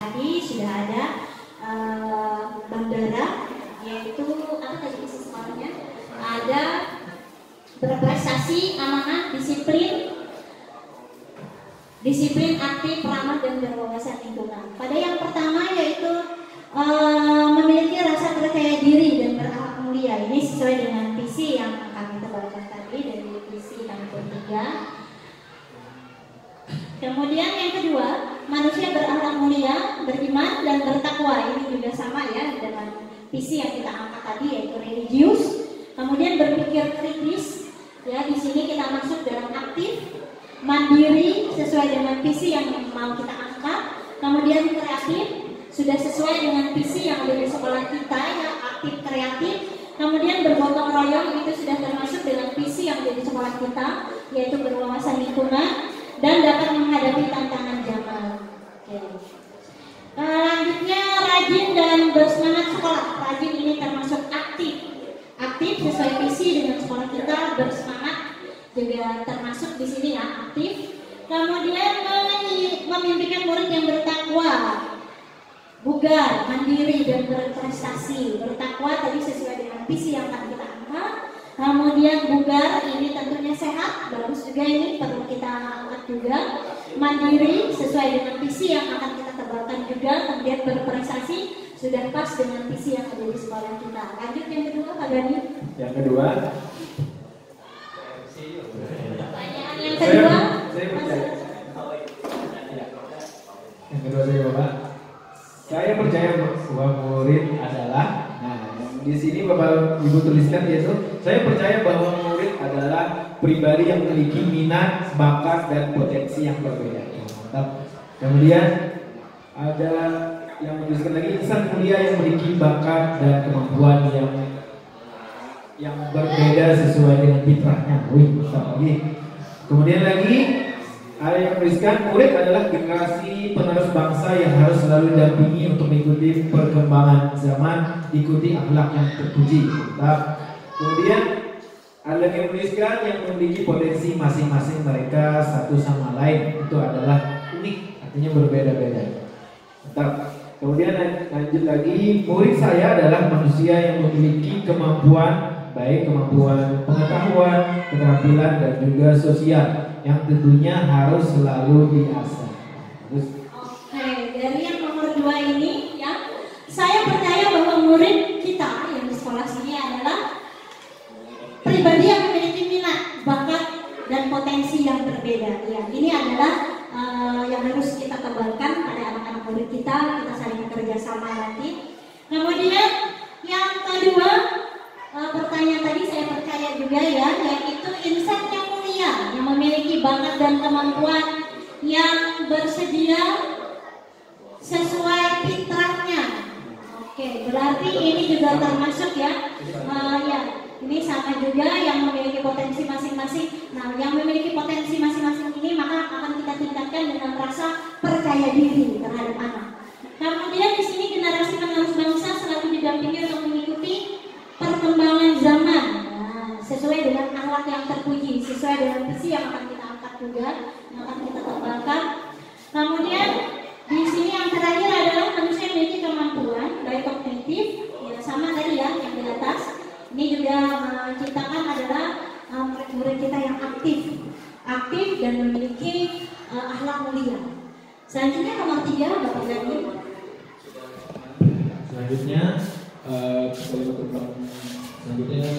Tadi sudah ada bandara, yaitu apa tadi isi sekolahnya? Ada berprestasi, amanah, disiplin, aktif, ramah dan berwawasan lingkungan. Pada yang pertama yaitu memiliki rasa percaya diri dan berakhlak mulia. Ini sesuai dengan visi yang kami tebarkan tadi dari visi kami bertiga. Kemudian yang kedua, manusia berakhlak mulia, beriman dan bertakwa. Ini juga sama ya dengan visi yang kita angkat tadi, yaitu religius. Kemudian berpikir kritis. Ya, di sini kita masuk dalam aktif, mandiri sesuai dengan visi yang mau kita angkat. Kemudian kreatif, sudah sesuai dengan visi yang ada di sekolah kita, ya, aktif kreatif. Kemudian bergotong royong, itu sudah termasuk dengan visi yang ada di sekolah kita, yaitu berwawasan lingkungan dan dapat menghadapi tantangan zaman. Oke. Lanjutnya rajin dan bersemangat sekolah. Rajin ini termasuk aktif sesuai visi dengan sekolah kita. Bersemangat juga termasuk di sini ya, aktif. Kemudian memimpikan murid yang bertakwa, bugar, mandiri dan berprestasi. Bertakwa tadi sesuai dengan visi yang akan kita angkat. Kemudian bugar ini tentunya sehat, bagus juga, ini perlu kita angkat juga. Mandiri sesuai dengan visi yang akan kita tebalkan juga. Kemudian berprestasi sudah pas dengan visi yang ada di sekolah kita. Lanjut yang kedua, Pak Gani. Yang kedua. Pertanyaan yang kedua. Yang kedua saya Bapak. Saya percaya bahwa murid adalah, di sini Bapak Ibu tuliskan yaitu, saya percaya bahwa murid adalah pribadi yang memiliki minat, bakat dan potensi yang berbeda. Mantap. Kemudian ada yang menuliskan lagi, insan mulia yang memiliki bakat dan kemampuan yang berbeda sesuai dengan fitrahnya. Wih, mantap lagi. Kemudian lagi ada yang menuliskan, murid adalah generasi penerus bangsa yang harus selalu didampingi untuk mengikuti perkembangan zaman, ikuti akhlak yang terpuji. Mantap. Kemudian ada yang menuliskan yang memiliki potensi masing-masing mereka satu sama lain, itu adalah unik, artinya berbeda-beda. Mantap. Kemudian lanjut lagi, murid saya adalah manusia yang memiliki kemampuan, baik kemampuan pengetahuan, keterampilan dan juga sosial yang tentunya harus selalu diasah. Oke, dari yang nomor 2 ini ya, saya percaya bahwa murid kita yang di sekolah sini adalah pribadi yang memiliki minat, bakat dan potensi yang berbeda. Ya, ini adalah yang harus kita tebalkan pada anak-anak murid kita saling bekerja sama nanti. Kemudian yang kedua, pertanyaan tadi saya percaya juga ya, yaitu insan yang mulia, yang memiliki bakat dan kemampuan yang bersedia sesuai fitrahnya. Oke, berarti ini juga termasuk ya, ya, ini sama juga yang memiliki potensi masing-masing. Nah, yang memiliki potensi masing-masing ini maka akan kita tingkatkan dengan rasa percaya diri terhadap anak. Kemudian di sini generasi penerus bangsa selalu didampingi untuk mengikuti perkembangan zaman, nah, sesuai dengan akhlak yang terpuji, sesuai dengan visi yang akan kita angkat juga, yang akan kita tebalkan. Kemudian di sini yang terakhir adalah manusia yang memiliki kemampuan baik kognitif, ya sama tadi ya yang di atas. Ini juga menciptakan adalah murid kita yang aktif dan memiliki akhlak mulia. Selanjutnya nomor 3, Bapak Gani. Selanjutnya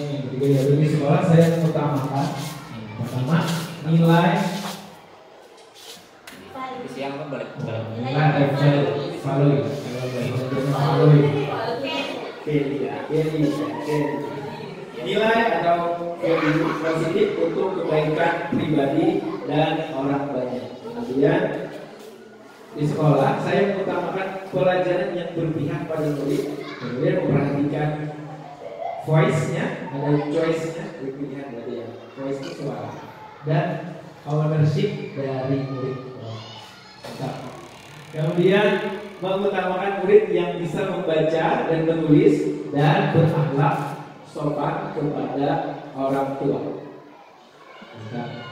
yang ketiga yaitu di sekolah saya utamakan pertama nilai nilai atau positif untuk kebaikan pribadi dan orang banyak. Kemudian di sekolah saya mengutamakan pelajaran yang berpihak pada murid, kemudian memperhatikan voice-nya, ada choice-nya, pilihan berarti ya, voice itu suara, dan ownership dari murid. Kemudian mengutamakan murid yang bisa membaca dan menulis dan berakhlak sopan kepada orang tua.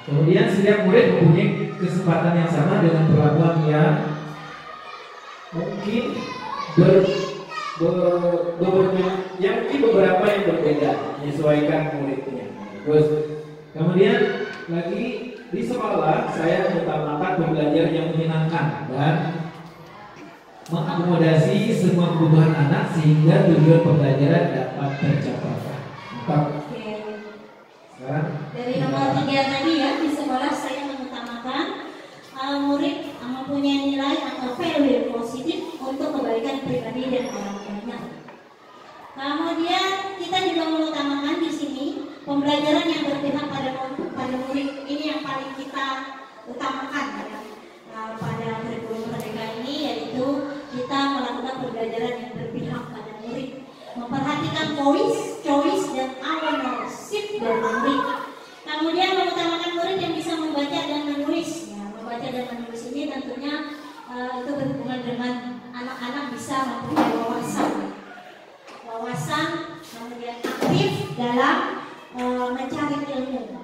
Kemudian setiap murid mempunyai kesempatan yang sama dengan perlakuan yang mungkin beberapa yang berbeda menyesuaikan muridnya. Terus kemudian lagi di sekolah saya mengutamakan pembelajaran yang menyenangkan dan mengakomodasi semua kebutuhan anak sehingga tujuan pembelajaran dapat tercapai. Mantap. Oke. Sekarang Dari nomor 3 tadi ya, di sekolah saya mengutamakan murid mempunyai nilai atau value positif untuk kebaikan pribadi dan orang lainnya. Kemudian kita juga mengutamakan di sini pembelajaran yang berpihak pada murid. Ini yang paling kita utamakan ya. Pada kurikulum Merdeka ini, yaitu kita melakukan pembelajaran yang berpihak pada murid, memperhatikan choice dan ownership dari murid. Kemudian mengutamakan murid yang bisa membaca dan menulis. Ya, membaca dan menulis ini tentunya itu berhubungan dengan anak-anak bisa mempunyai wawasan, kemudian aktif dalam mencari ilmu.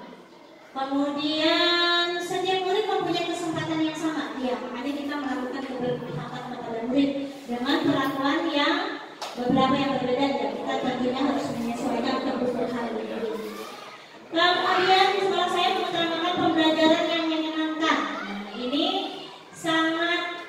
Kemudian setiap murid mempunyai kesempatan yang sama. Ya, makanya kita melakukan keberpihakan kepada murid dengan perlakuan yang beberapa yang berbeda. Ya, kita tentunya harus menyesuaikan kebutuhan murid. Kemudian di sekolah saya mengutamakan pembelajaran yang menyenangkan. Ini sangat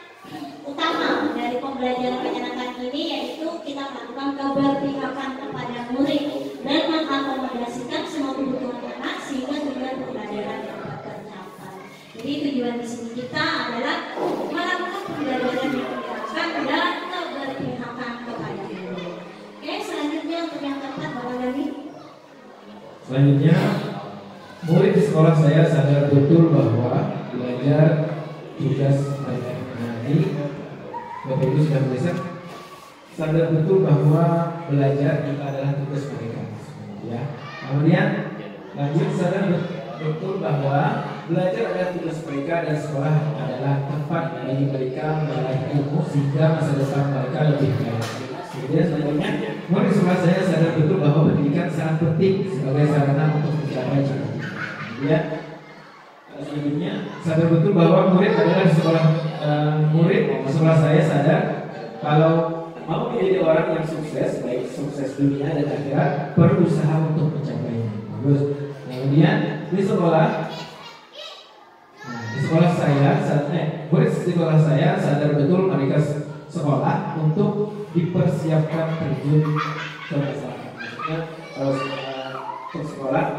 utama dari pembelajaran menyenangkan ini, yaitu kita melakukan keberpihakan kepada murid dan mengakomodasikan semua kebutuhan anak sehingga tujuan pembelajaran dapat tercapai. Jadi tujuan di sini kita adalah melakukan pembelajaran yang menyenangkan dan keberpihakan kepada murid. Oke, selanjutnya untuk yang keempat, Bapak Gani. selanjutnya, murid di sekolah saya sadar betul bahwa belajar tugas mereka. Jadi, Bapak Ibu sudah melihat, sadar betul bahwa belajar itu adalah tugas mereka. Ya. Kemudian, lanjut sadar betul bahwa belajar adalah tugas mereka dan sekolah adalah tempat bagi mereka meraih ilmu sehingga masa depan mereka lebih baik. Kemudian selanjutnya, murid sekolah saya sadar betul bahwa pendidikan sangat penting sebagai sarana untuk mencapai cita-cita. Kemudian selanjutnya, sadar betul bahwa murid adalah murid sekolah saya sadar kalau mau menjadi orang yang sukses, baik sukses dunia dan akhirat, berusaha untuk mencapainya. Bagus. Kemudian di sekolah murid di sekolah saya sadar betul mereka sekolah untuk dipersiapkan terjun ke masyarakat. Maksudnya kalau untuk sekolah